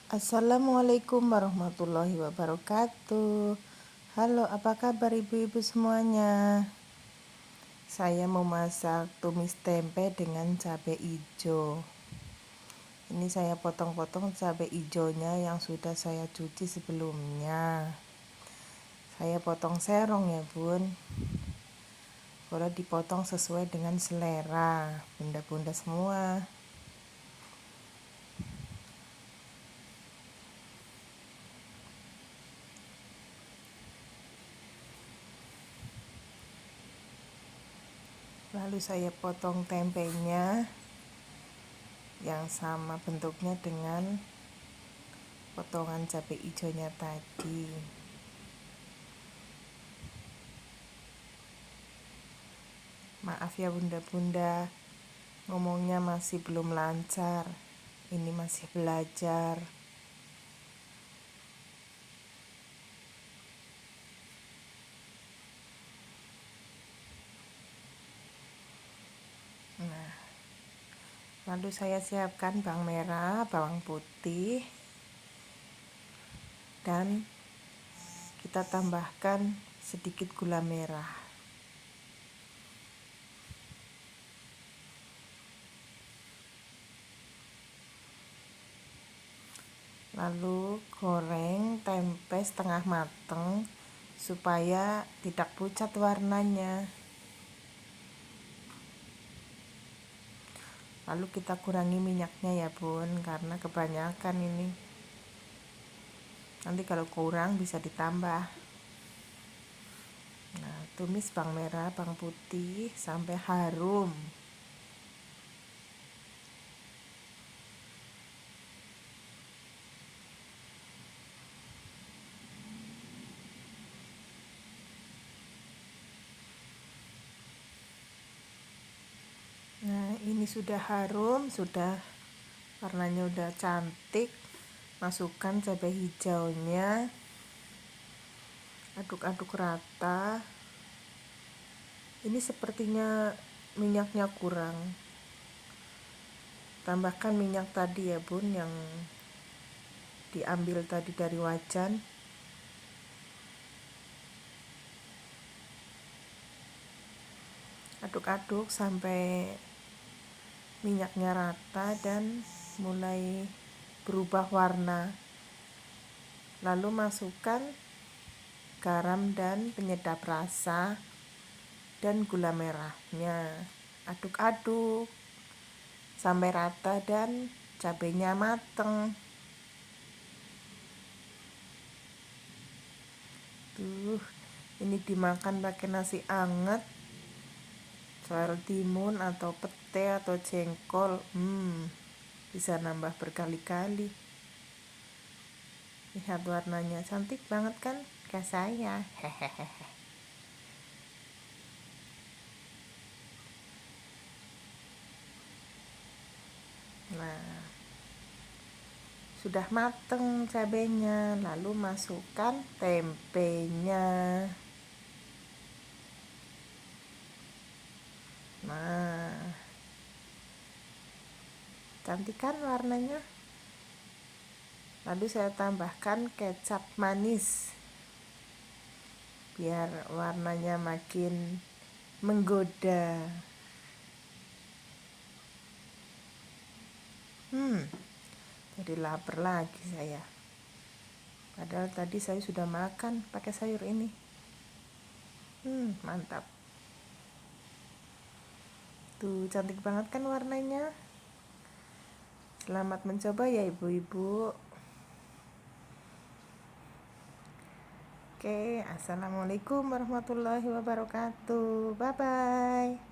Assalamualaikum warahmatullahi wabarakatuh. Halo, apa kabar ibu-ibu semuanya? Saya mau masak tumis tempe dengan cabai hijau. Ini saya potong-potong cabai hijaunya yang sudah saya cuci sebelumnya. Saya potong serong ya bun. Boleh dipotong sesuai dengan selera, bunda-bunda semua. Lalu saya potong tempenya yang sama bentuknya dengan potongan cabai hijaunya tadi. Maaf ya bunda-bunda, ngomongnya masih belum lancar. Ini masih belajar. Nah, lalu saya siapkan bawang merah, bawang putih, dan kita tambahkan sedikit gula merah. Lalu goreng tempe setengah mateng supaya tidak pucat warnanya. Lalu kita kurangi minyaknya ya bun, karena kebanyakan ini. Nanti kalau kurang bisa ditambah. Nah, tumis bawang merah, bawang putih sampai harum. Nah, ini sudah harum, sudah warnanya udah cantik. Masukkan cabai hijaunya. Aduk-aduk rata. Ini sepertinya minyaknya kurang. Tambahkan minyak tadi ya bun, yang diambil tadi dari wajan. Aduk-aduk sampai minyaknya rata dan mulai berubah warna. Lalu masukkan garam dan penyedap rasa dan gula merahnya. Aduk-aduk sampai rata dan cabenya mateng. Tuh, ini dimakan pakai nasi anget, soal timun atau pete atau jengkol. Bisa nambah berkali-kali. Lihat warnanya cantik banget kan, kayak saya. Hehehe. Nah, sudah mateng cabenya, lalu masukkan tempenya. Nah, cantik kan warnanya? Lalu saya tambahkan kecap manis biar warnanya makin menggoda. Jadi lapar lagi saya. Padahal tadi saya sudah makan pakai sayur ini. Mantap. Tuh, cantik banget kan warnanya. Selamat mencoba ya ibu-ibu. Oke, assalamualaikum warahmatullahi wabarakatuh. Bye-bye.